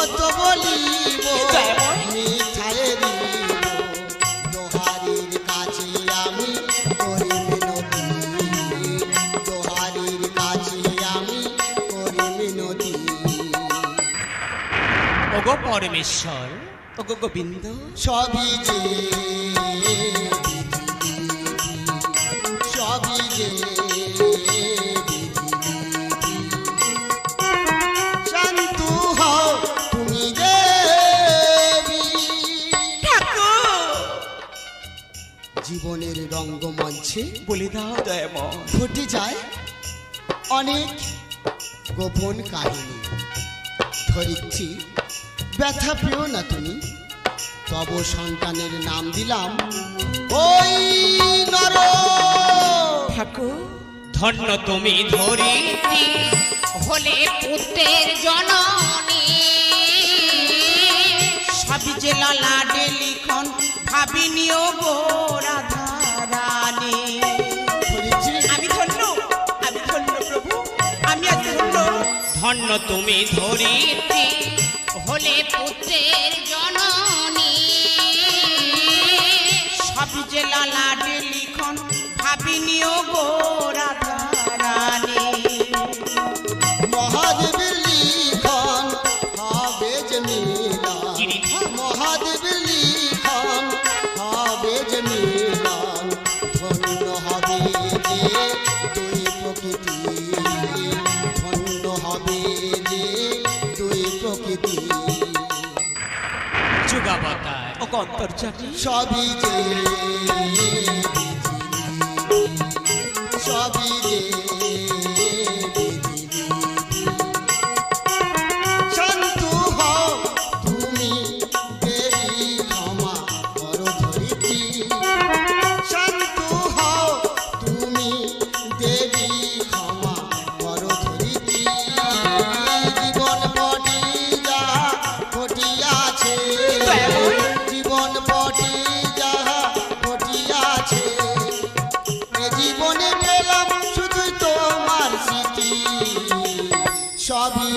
কত বলিব মিঠায় দিব দোহারির কাছে আমি করি মিনতি দোহারির কাছে আমি করি মিনতি ওগো পরমেশ্বর ওগো গোবিন্দ সবই যে সবই যে শান্ত হও তুমি দেবী জীবনের রঙ্গমঞ্চে বলে দাও দয়াময় ঘটে যায় অনেক গোপন কাহিনী ধরিচ্ছি ব্যথা পেও না তুমি তব সন্তানের নাম দিলাম ওই নর ঠাকুর ধন্য তুমি ধরিত্রী হলে পুত্রের জননী সবই যে ললাটে লিখন ভাবিনিও গো রাধারানী ধরিচ্ছি আমি ধন্য প্রভু আমি আজ ধন্য ধন্য তুমি ধরিত্রী হলে পুত্রের জননী সবই যে ললাটে লিখন ভাবিনিও গো রাধারানী মহাদেবের লিখন হবে যে মিলন মহাদেবের লিখন হবে যে মিলন ধন্য হবে যে তুই প্রকৃতি ধন্য হবে যে তুই প্রকৃতি যুগাবতার ও অন্তর্যামী সবই যে সবই যে শান্ত হও তুমি দেবী ক্ষমা করো ধরিত্রী শান্ত হও তুমি দেবী ক্ষমা করো ধরিত্রী জীবন পটি যাহা ঘটিয়াছে জীবন পটি যাহা ঘটিয়াছে এ জীবনে পেলাম শুধু তোমার স্মৃতি সবই